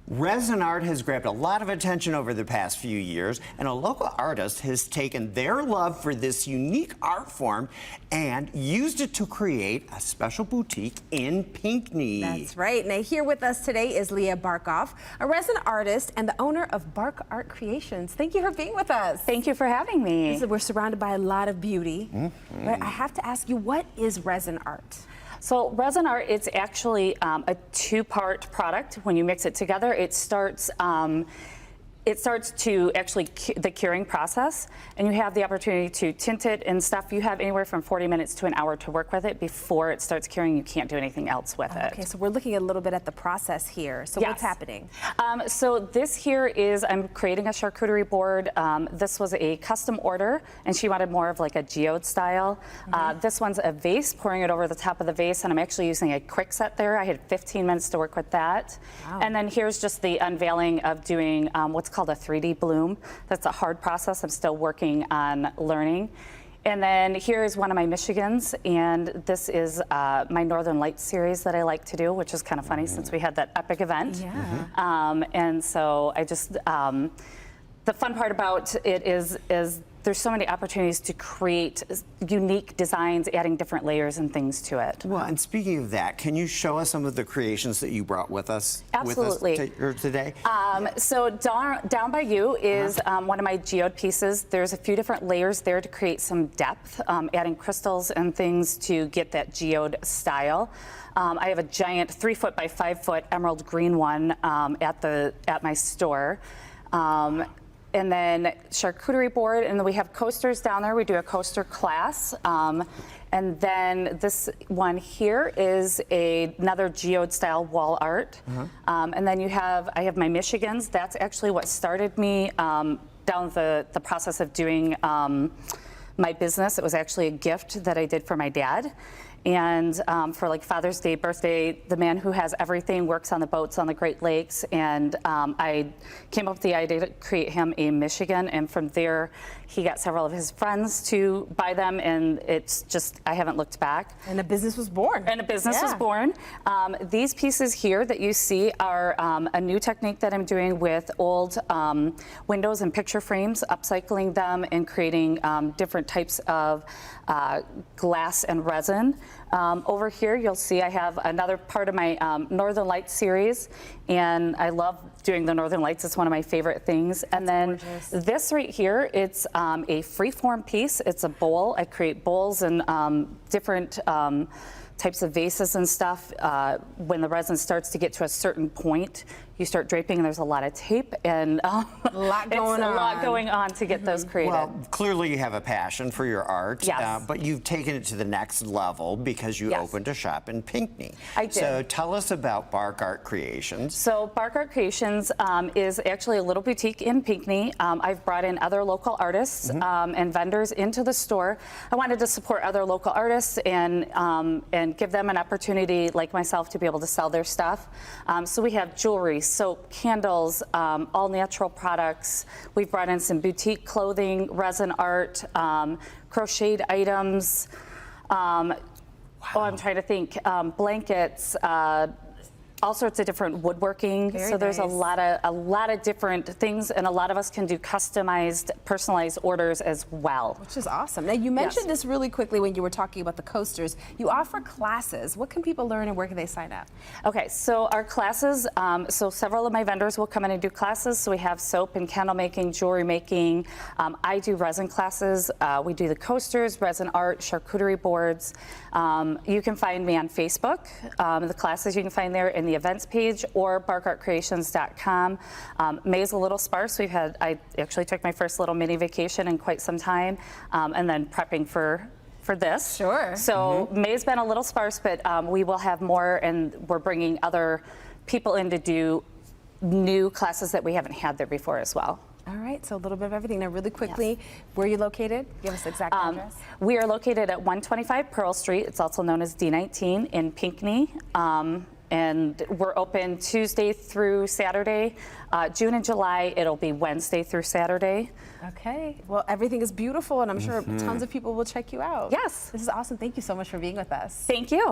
Resin art has grabbed a lot of attention over the past few years, and a local artist has taken their love for this unique art form and used it to create a special boutique in Pinckney. That's right. Now here with us today is Leah Barkoff, a resin artist and the owner of Bark Art Creations. Thank you for being with us. Thank you for having me. We're surrounded by a lot of beauty, but I have to ask you, what is resin art? So resin art, it's actually a two-part product. When you mix it together, it starts to actually the curing process, and you have the opportunity to tint it and stuff. You have anywhere from 40 minutes to an hour to work with it before it starts curing. You can't do anything else with it. Okay, so we're looking a little bit at the process here. So yes. What's happening? So this here is, I'm creating a charcuterie board. This was a custom order, and she wanted more of like a geode style. This one's a vase, pouring it over the top of the vase, and I'm actually using a quick set there. I had 15 minutes to work with that. Wow. And then here's just the unveiling of doing what's called a 3D bloom. That's a hard process. I'm still working on learning. And then here is one of my Michigans, and this is my Northern Lights series that I like to do, which is kind of funny since we had that epic event. Yeah. And so I just, the fun part about it is there's so many opportunities to create unique designs, adding different layers and things to it. Well, and speaking of that, can you show us some of the creations that you brought with us? Absolutely. Today? So down by you is one of my geode pieces. There's a few different layers there to create some depth, adding crystals and things to get that geode style. I have a giant 3-foot by 5-foot emerald green one at my store. And then charcuterie board, and then we have coasters down there. We do a coaster class. And then this one here is another geode style wall art. And then I have my Michigans. That's actually what started me down the process of doing my business. It was actually a gift that I did for my dad. And for like Father's Day, birthday, the man who has everything works on the boats on the Great Lakes, and I came up with the idea to create him a Michigan, and from there he got several of his friends to buy them, and it's just, I haven't looked back. And a business was born. And a business was born. These pieces here that you see are a new technique that I'm doing with old windows and picture frames, upcycling them and creating different types of glass and resin. Over here you'll see I have another part of my Northern Lights series, and I love doing the Northern Lights. It's one of my favorite things. And then this right here, it's a free-form piece. It's a bowl. I create bowls and different types of vases and stuff. When the resin starts to get to a certain point, you start draping, and there's a lot of tape, and a lot going on to get those created. Well, clearly you have a passion for your art, yes. But you've taken it to the next level because you yes. opened a shop in Pinckney. I did. So tell us about Bark Art Creations. So Bark Art Creations is actually a little boutique in Pinckney. I've brought in other local artists and vendors into the store. I wanted to support other local artists and give them an opportunity, like myself, to be able to sell their stuff. So we have jewelry, soap, candles, all natural products. We've brought in some boutique clothing, resin art, crocheted items. Oh, I'm trying to think. Blankets. All sorts of different woodworking. Very there's nice. a lot of different things, and a lot of us can do customized, personalized orders as well. Which is awesome. Now, you mentioned this really quickly when you were talking about the coasters. You offer classes. What can people learn, and where can they sign up? Okay, so our classes, so several of my vendors will come in and do classes. So we have soap and candle making, jewelry making. I do resin classes. We do the coasters, resin art, charcuterie boards. You can find me on Facebook. The classes you can find there in the events page, or barkartcreations.com. May's a little sparse. I actually took my first little mini vacation in quite some time, and then prepping for this. Sure. So May's been a little sparse, but we will have more, and we're bringing other people in to do new classes that we haven't had there before as well. All right, so a little bit of everything. Now, really quickly, where are you located? Give us the exact address. We are located at 125 Pearl Street. It's also known as D19 in Pinckney. And we're open Tuesday through Saturday. June and July, it'll be Wednesday through Saturday. Okay. Well, everything is beautiful, and I'm sure tons of people will check you out. Yes. This is awesome. Thank you so much for being with us. Thank you.